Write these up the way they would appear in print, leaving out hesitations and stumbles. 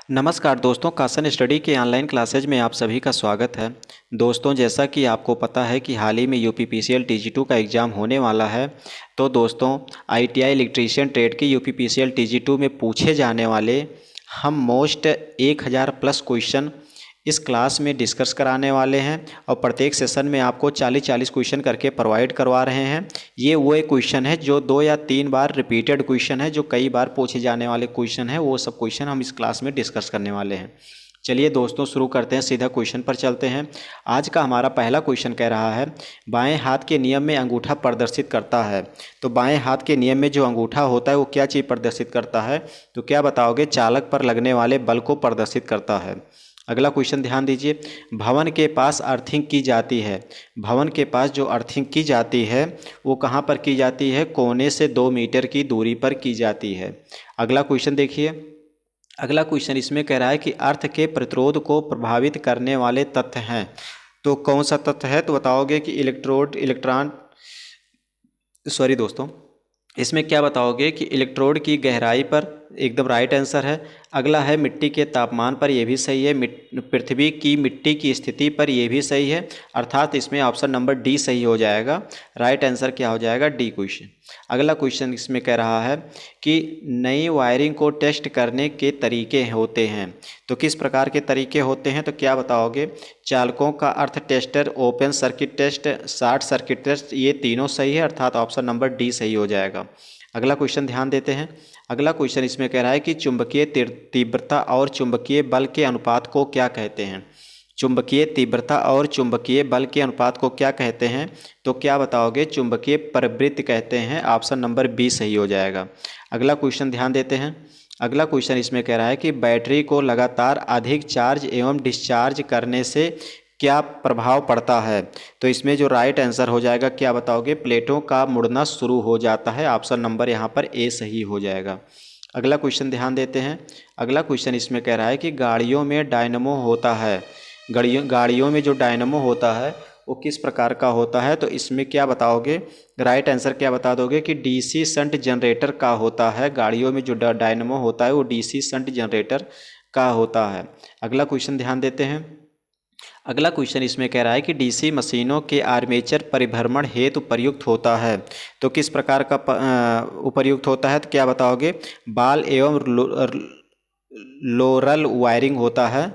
नमस्कार दोस्तों, कासन स्टडी के ऑनलाइन क्लासेज में आप सभी का स्वागत है। दोस्तों, जैसा कि आपको पता है कि हाल ही में यूपीपीसीएल टीजी2 का एग्ज़ाम होने वाला है। तो दोस्तों, आईटीआई इलेक्ट्रीशियन ट्रेड की यूपीपीसीएल टीजी2 में पूछे जाने वाले हम मोस्ट 1000 प्लस क्वेश्चन इस क्लास में डिस्कस कराने वाले हैं और प्रत्येक सेशन में आपको 40-40 क्वेश्चन करके प्रोवाइड करवा रहे हैं। ये वो एक क्वेश्चन है जो 2 या 3 बार रिपीटेड क्वेश्चन है, जो कई बार पूछे जाने वाले क्वेश्चन है। वो सब क्वेश्चन हम इस क्लास में डिस्कस करने वाले हैं। चलिए दोस्तों, शुरू करते हैं, सीधा क्वेश्चन पर चलते हैं। आज का हमारा पहला क्वेश्चन कह रहा है, बाएं हाथ के नियम में अंगूठा प्रदर्शित करता है। तो बाएं हाथ के नियम में जो अंगूठा होता है वो क्या चीज़ प्रदर्शित करता है? तो क्या बताओगे? चालक पर लगने वाले बल को प्रदर्शित करता है। अगला क्वेश्चन ध्यान दीजिए, भवन के पास अर्थिंग की जाती है। भवन के पास जो अर्थिंग की जाती है वो कहाँ पर की जाती है? कोने से 2 मीटर की दूरी पर की जाती है। अगला क्वेश्चन देखिए, अगला क्वेश्चन इसमें कह रहा है कि अर्थ के प्रतिरोध को प्रभावित करने वाले तत्व हैं। तो कौन सा तत्व है? तो बताओगे कि इलेक्ट्रॉन, सॉरी दोस्तों, इसमें क्या बताओगे कि इलेक्ट्रोड की गहराई पर, एकदम राइट आंसर है। अगला है मिट्टी के तापमान पर, यह भी सही है। पृथ्वी की मिट्टी की स्थिति पर, यह भी सही है। अर्थात इसमें ऑप्शन नंबर डी सही हो जाएगा। राइट आंसर क्या हो जाएगा? D question. अगला क्वेश्चन इसमें कह रहा है कि नई वायरिंग को टेस्ट करने के तरीके होते हैं। तो किस प्रकार के तरीके होते हैं? तो क्या बताओगे? चालकों का earth tester, open circuit test, short circuit test, ये तीनों सही है। अर्थात ऑप्शन नंबर डी सही हो जाएगा। अगला क्वेश्चन ध्यान देते हैं। अगला क्वेश्चन इसमें कह रहा है कि चुंबकीय तीव्रता और चुंबकीय बल के अनुपात को क्या कहते हैं? चुंबकीय तीव्रता और चुंबकीय बल के अनुपात को क्या कहते हैं? तो क्या बताओगे? चुंबकीय प्रवृत्ति कहते हैं। ऑप्शन नंबर बी सही हो जाएगा। अगला क्वेश्चन ध्यान देते हैं। अगला क्वेश्चन इसमें कह रहा है कि बैटरी को लगातार अधिक चार्ज एवं डिस्चार्ज करने से क्या प्रभाव पड़ता है? तो इसमें जो राइट आंसर हो जाएगा, क्या बताओगे? प्लेटों का मुड़ना शुरू हो जाता है। ऑप्शन नंबर यहाँ पर ए सही हो जाएगा। अगला क्वेश्चन ध्यान देते हैं। अगला क्वेश्चन इसमें कह रहा है कि गाड़ियों में डायनमो होता है। गाड़ियों में जो डायनमो होता है वो किस प्रकार का होता है? तो इसमें क्या बताओगे? राइट आंसर क्या बता दोगे? कि डीसी शंट जनरेटर का होता है। गाड़ियों में जो डायनमो होता है वो डीसी शंट जनरेटर का होता है। अगला क्वेश्चन ध्यान देते हैं। अगला क्वेश्चन इसमें कह रहा है कि डीसी मशीनों के आर्मेचर परिभ्रमण हेतु प्रयुक्त होता है। तो किस प्रकार का उपयुक्त होता है? तो क्या बताओगे? बाल एवं लोरल वायरिंग होता है।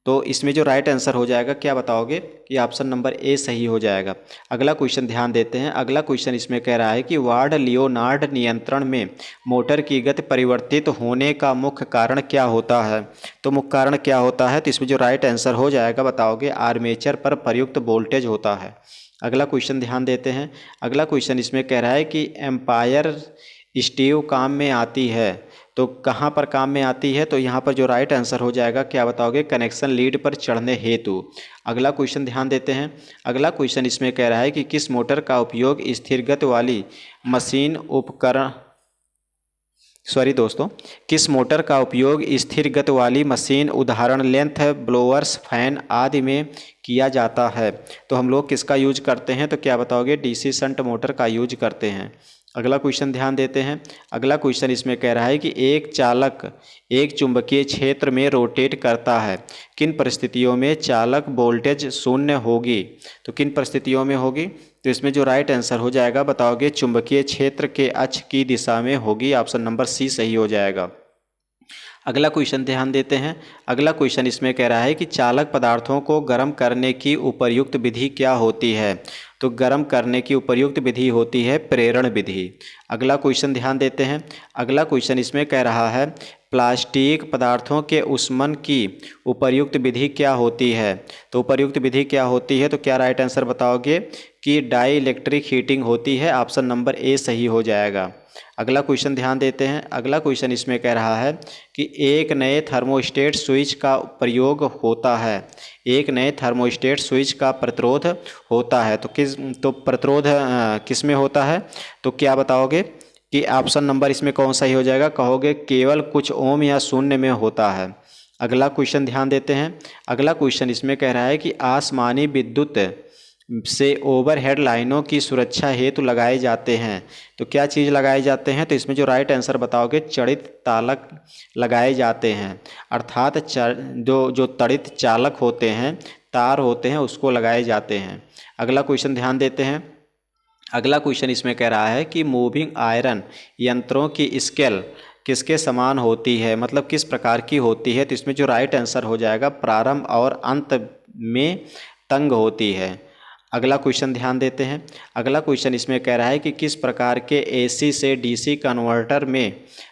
तो इसमें जो राइट आंसर हो जाएगा, क्या बताओगे? कि ऑप्शन नंबर ए सही हो जाएगा। अगला क्वेश्चन ध्यान देते हैं। अगला क्वेश्चन इसमें कह रहा है कि वार्ड लियोनार्ड नियंत्रण में मोटर की गति परिवर्तित होने का मुख्य कारण क्या होता है? तो मुख्य कारण क्या होता है? तो इसमें जो राइट आंसर हो जाएगा, बताओगे? आर्मेचर पर प्रयुक्त वोल्टेज होता है। अगला क्वेश्चन ध्यान देते हैं। अगला क्वेश्चन इसमें कह रहा है कि एम्पायर स्टीव काम में आती है। तो कहाँ पर काम में आती है? तो यहाँ पर जो राइट आंसर हो जाएगा, क्या बताओगे? कनेक्शन लीड पर चढ़ने हेतु। अगला क्वेश्चन ध्यान देते हैं। अगला क्वेश्चन इसमें कह रहा है कि किस मोटर का उपयोग स्थिर गति वाली मशीन उपकरण, सॉरी दोस्तों, किस मोटर का उपयोग स्थिर गति वाली मशीन, उदाहरण लेंथ ब्लोअर्स, फैन आदि में किया जाता है? तो हम लोग किसका यूज करते हैं? तो क्या बताओगे? डीसी शंट मोटर का यूज करते हैं। अगला क्वेश्चन ध्यान देते हैं। अगला क्वेश्चन इसमें कह रहा है कि एक चालक एक चुंबकीय क्षेत्र में रोटेट करता है। किन परिस्थितियों में चालक वोल्टेज शून्य होगी? तो किन परिस्थितियों में होगी? तो इसमें जो राइट आंसर हो जाएगा, बताओगे? चुंबकीय क्षेत्र के अक्ष की दिशा में होगी। ऑप्शन नंबर सी सही हो जाएगा। अगला क्वेश्चन ध्यान देते हैं। अगला क्वेश्चन इसमें कह रहा है कि चालक पदार्थों को गर्म करने की उपर्युक्त विधि क्या होती है? तो गर्म करने की उपर्युक्त विधि होती है प्रेरण विधि। अगला क्वेश्चन ध्यान देते हैं। अगला क्वेश्चन इसमें कह रहा है प्लास्टिक पदार्थों के ऊष्मन की उपर्युक्त विधि क्या होती है? तो उपर्युक्त विधि क्या होती है? तो क्या राइट आंसर बताओगे? कि डाई इलेक्ट्रिक हीटिंग होती है। ऑप्शन नंबर ए सही हो जाएगा। अगला क्वेश्चन ध्यान देते हैं। अगला क्वेश्चन इसमें कह रहा है कि एक नए थर्मोस्टेट स्विच का प्रयोग होता है। एक नए थर्मोस्टेट स्विच का प्रतिरोध होता है। तो प्रतिरोध किस में होता है? तो क्या बताओगे? कि ऑप्शन नंबर इसमें कौन सा ही हो जाएगा? कहोगे केवल कुछ ओम या शून्य में होता है। अगला क्वेश्चन ध्यान देते हैं। अगला क्वेश्चन इसमें कह रहा है कि आसमानी विद्युत से ओवरहेड लाइनों की सुरक्षा हेतु लगाए जाते हैं। तो क्या चीज़ लगाए जाते हैं? तो इसमें जो राइट आंसर बताओगे, चड़ित तालक लगाए जाते हैं। अर्थात जो जो तड़ित चालक होते हैं, तार होते हैं, उसको लगाए जाते हैं। अगला क्वेश्चन ध्यान देते हैं। अगला क्वेश्चन इसमें कह रहा है कि मूविंग आयरन यंत्रों की स्केल किसके समान होती है, मतलब किस प्रकार की होती है? तो इसमें जो राइट आंसर हो जाएगा, प्रारंभ और अंत में तंग होती है। अगला क्वेश्चन ध्यान देते हैं। अगला क्वेश्चन इसमें कह रहा है कि किस प्रकार के एसी से डीसी कन्वर्टर में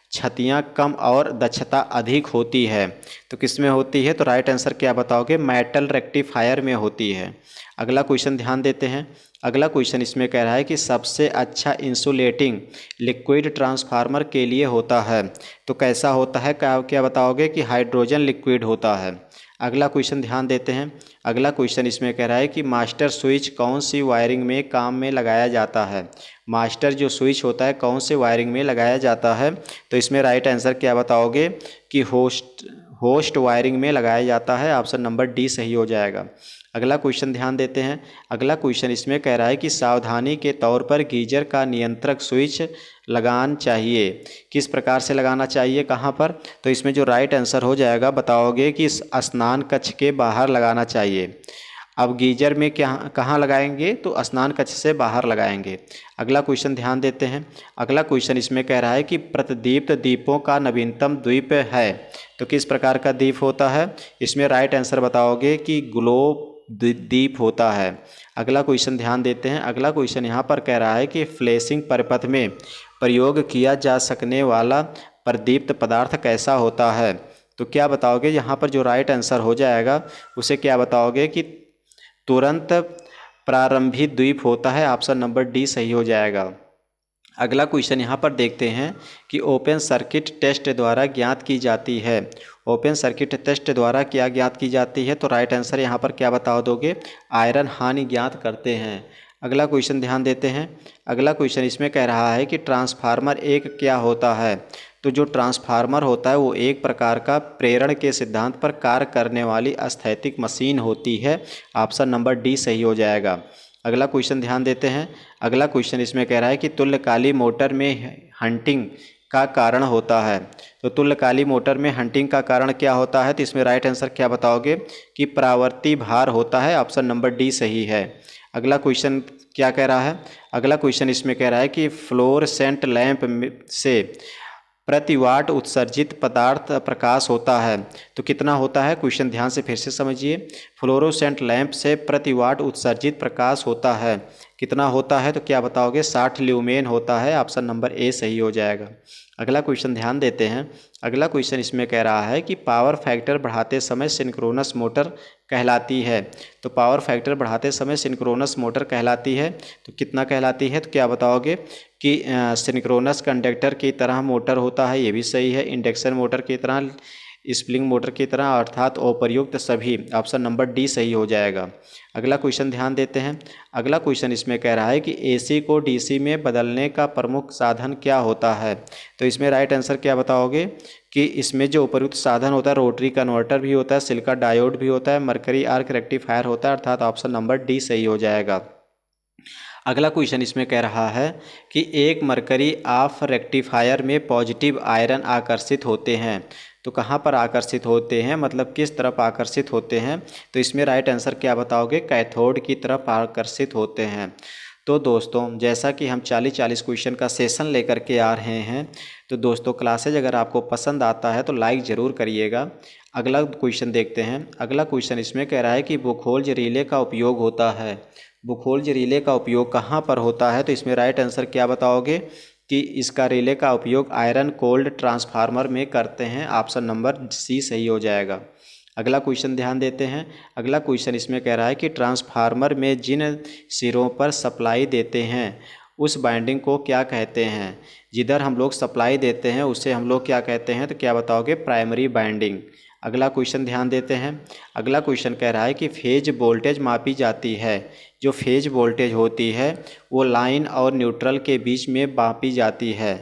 क्षतियाँ कम और दक्षता अधिक होती है? तो किस में होती है? तो राइट आंसर क्या बताओगे? मेटल रेक्टिफायर में होती है। अगला क्वेश्चन ध्यान देते हैं। अगला क्वेश्चन इसमें कह रहा है कि सबसे अच्छा इंसुलेटिंग लिक्विड ट्रांसफार्मर के लिए होता है। तो कैसा होता है? क्या बताओगे? कि हाइड्रोजन लिक्विड होता है। अगला क्वेश्चन ध्यान देते हैं। अगला क्वेश्चन इसमें कह रहा है कि मास्टर स्विच कौन सी वायरिंग में काम में लगाया जाता है? मास्टर जो स्विच होता है कौन से वायरिंग में लगाया जाता है? तो इसमें राइट आंसर क्या बताओगे? कि होस्ट वायरिंग में लगाया जाता है। ऑप्शन नंबर डी सही हो जाएगा। अगला क्वेश्चन ध्यान देते हैं। अगला क्वेश्चन इसमें कह रहा है कि सावधानी के तौर पर गीजर का नियंत्रक स्विच लगाना चाहिए। किस प्रकार से लगाना चाहिए, कहाँ पर? तो इसमें जो राइट आंसर हो जाएगा बताओगे कि स्नान कक्ष के बाहर लगाना चाहिए। अब गीजर में क्या कहाँ लगाएंगे? तो स्नान कक्ष से बाहर लगाएंगे। अगला क्वेश्चन ध्यान देते हैं। अगला क्वेश्चन इसमें कह रहा है कि प्रतिदीप्त दीपों का नवीनतम द्वीप है। तो किस प्रकार का दीप होता है? इसमें राइट आंसर बताओगे कि ग्लो दीप होता है। अगला क्वेश्चन ध्यान देते हैं। अगला क्वेश्चन यहाँ पर कह रहा है कि फ्लैशिंग परिपथ में प्रयोग किया जा सकने वाला प्रदीप्त पदार्थ कैसा होता है? तो क्या बताओगे? यहाँ पर जो राइट आंसर हो जाएगा उसे क्या बताओगे? कि तुरंत प्रारंभिक द्वीप होता है। ऑप्शन नंबर डी सही हो जाएगा। अगला क्वेश्चन यहाँ पर देखते हैं कि ओपन सर्किट टेस्ट द्वारा ज्ञात की जाती है। ओपन सर्किट टेस्ट द्वारा क्या ज्ञात की जाती है? तो राइट आंसर यहाँ पर क्या बता दोगे? आयरन हानि ज्ञात करते हैं। अगला क्वेश्चन ध्यान देते हैं। अगला क्वेश्चन इसमें कह रहा है कि ट्रांसफार्मर एक क्या होता है? तो जो ट्रांसफार्मर होता है वो एक प्रकार का प्रेरण के सिद्धांत पर कार्य करने वाली स्थैतिक मशीन होती है। ऑप्शन नंबर डी सही हो जाएगा। अगला क्वेश्चन ध्यान देते हैं। अगला क्वेश्चन इसमें कह रहा है कि तुल्यकाली मोटर में हंटिंग का कारण होता है। तो तुल्यकाली मोटर में हंटिंग का कारण क्या होता है? तो इसमें राइट आंसर क्या बताओगे? कि प्रावर्ती भार होता है। ऑप्शन नंबर डी सही है। अगला क्वेश्चन क्या कह रहा है? अगला क्वेश्चन इसमें कह रहा है कि फ्लोरेसेंट लैंप से प्रति वाट उत्सर्जित पदार्थ प्रकाश होता है। तो कितना होता है? क्वेश्चन ध्यान से फिर से समझिए। फ्लोरोसेंट लैंप से प्रति वाट उत्सर्जित प्रकाश होता है, कितना होता है? तो क्या बताओगे? 60 ल्यूमेन होता है। ऑप्शन नंबर ए सही हो जाएगा। अगला क्वेश्चन ध्यान देते हैं। अगला क्वेश्चन इसमें कह रहा है कि पावर फैक्टर बढ़ाते समय सिंक्रोनस मोटर कहलाती है। तो पावर फैक्टर बढ़ाते समय सिंक्रोनस मोटर कहलाती है। तो कितना कहलाती है? तो क्या बताओगे? कि सिंक्रोनस कंडक्टर की तरह मोटर होता है, ये भी सही है। इंडक्शन मोटर की तरह, स्प्रिंग मोटर की तरह, अर्थात उपर्युक्त सभी। ऑप्शन नंबर डी सही हो जाएगा। अगला क्वेश्चन ध्यान देते हैं। अगला क्वेश्चन इसमें कह रहा है कि एसी को डीसी में बदलने का प्रमुख साधन क्या होता है? तो इसमें राइट आंसर क्या बताओगे? कि इसमें जो उपर्युक्त साधन होता है, रोटरी कन्वर्टर भी होता है, सिलिका डायोड भी होता है, मरकरी आर्क रेक्टिफायर होता है, अर्थात ऑप्शन नंबर डी सही हो जाएगा। अगला क्वेश्चन इसमें कह रहा है कि एक मरकरी ऑफ रेक्टिफायर में पॉजिटिव आयरन आकर्षित होते हैं। तो कहाँ पर आकर्षित होते हैं, मतलब किस तरफ आकर्षित होते हैं? तो इसमें राइट आंसर क्या बताओगे? कैथोड की तरफ आकर्षित होते हैं। तो दोस्तों, जैसा कि हम 40-40 क्वेश्चन का सेशन लेकर के आ रहे हैं, तो दोस्तों क्लासेज अगर आपको पसंद आता है तो लाइक ज़रूर करिएगा। अगला क्वेश्चन देखते हैं। अगला क्वेश्चन इसमें कह रहा है कि बुखोल्ज रिले का उपयोग होता है। बुखोल्ज रिले का उपयोग कहाँ पर होता है? तो इसमें राइट आंसर क्या बताओगे? कि इसका रिले का उपयोग आयरन कोल्ड ट्रांसफार्मर में करते हैं। ऑप्शन नंबर सी सही हो जाएगा। अगला क्वेश्चन ध्यान देते हैं। अगला क्वेश्चन इसमें कह रहा है कि ट्रांसफार्मर में जिन सिरों पर सप्लाई देते हैं उस बाइंडिंग को क्या कहते हैं? जिधर हम लोग सप्लाई देते हैं उसे हम लोग क्या कहते हैं? तो क्या बताओगे? Primary binding. अगला क्वेश्चन ध्यान देते हैं। अगला क्वेश्चन कह रहा है कि फेज वोल्टेज मापी जाती है। जो फेज वोल्टेज होती है वो लाइन और न्यूट्रल के बीच में मापी जाती है।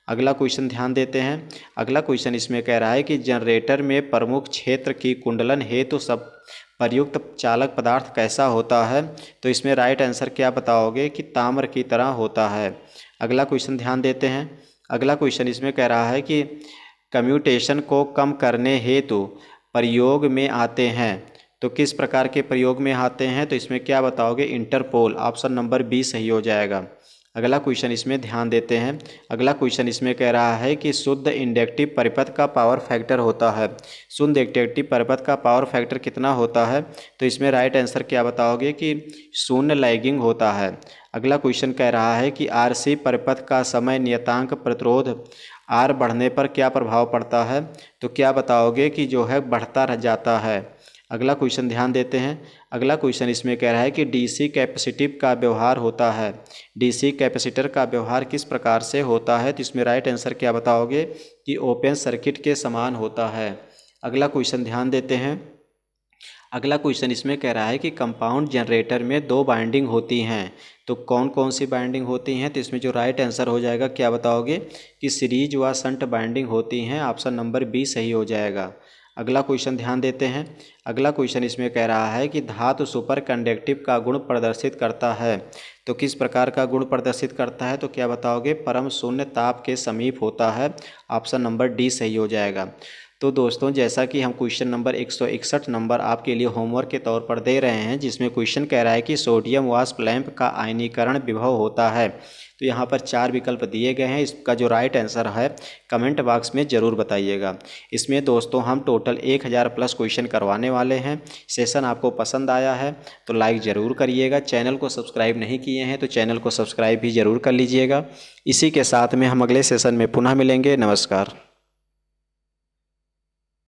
अगला क्वेश्चन ध्यान देते हैं। अगला क्वेश्चन इसमें कह रहा है कि जनरेटर में प्रमुख क्षेत्र की कुंडलन हेतु सब प्रयुक्त चालक पदार्थ कैसा होता है? तो इसमें राइट आंसर क्या बताओगे कि ताम्र की तरह होता है। अगला क्वेश्चन ध्यान देते हैं। अगला क्वेश्चन इसमें कह रहा है कि कम्यूटेशन को कम करने हेतु प्रयोग में आते हैं। तो किस प्रकार के प्रयोग में आते हैं? तो इसमें क्या बताओगे? इंटरपोल, ऑप्शन नंबर बी सही हो जाएगा। अगला क्वेश्चन इसमें ध्यान देते हैं। अगला क्वेश्चन इसमें कह रहा है कि शुद्ध इंडक्टिव परिपथ का पावर फैक्टर होता है। शुद्ध इंडक्टिव परिपथ का पावर फैक्टर कितना होता है? तो इसमें राइट आंसर क्या बताओगे कि शून्य लैगिंग होता है। अगला क्वेश्चन कह रहा है कि आरसी परिपथ का समय नियतांक प्रतिरोध आर बढ़ने पर क्या प्रभाव पड़ता है? तो क्या बताओगे कि जो है बढ़ता रह जाता है। अगला क्वेश्चन ध्यान देते हैं। अगला क्वेश्चन इसमें कह रहा है कि डीसी कैपेसिटिव का व्यवहार होता है। डीसी कैपेसिटर का व्यवहार किस प्रकार से होता है? तो इसमें राइट आंसर क्या बताओगे कि ओपन सर्किट के समान होता है। अगला क्वेश्चन ध्यान देते हैं। अगला क्वेश्चन इसमें कह रहा है कि कंपाउंड जनरेटर में दो बाइंडिंग होती हैं। तो कौन कौन सी बाइंडिंग होती हैं? तो इसमें जो राइट आंसर हो जाएगा क्या बताओगे कि सीरीज व शंट बाइंडिंग होती हैं। ऑप्शन नंबर बी सही हो जाएगा। अगला क्वेश्चन ध्यान देते हैं। अगला क्वेश्चन इसमें कह रहा है कि धातु सुपर कंडक्टिव का गुण प्रदर्शित करता है। तो किस प्रकार का गुण प्रदर्शित करता है? तो क्या बताओगे? परम शून्य ताप के समीप होता है। ऑप्शन नंबर डी सही हो जाएगा। तो दोस्तों, जैसा कि हम क्वेश्चन नंबर 161 नंबर आपके लिए होमवर्क के तौर पर दे रहे हैं, जिसमें क्वेश्चन कह रहा है कि सोडियम वाष्प लैंप का आयनीकरण विभव होता है। तो यहाँ पर 4 विकल्प दिए गए हैं। इसका जो राइट आंसर है कमेंट बॉक्स में ज़रूर बताइएगा। इसमें दोस्तों हम टोटल 1000 प्लस क्वेश्चन करवाने वाले हैं। सेशन आपको पसंद आया है तो लाइक ज़रूर करिएगा। चैनल को सब्सक्राइब नहीं किए हैं तो चैनल को सब्सक्राइब भी ज़रूर कर लीजिएगा। इसी के साथ में हम अगले सेशन में पुनः मिलेंगे। नमस्कार।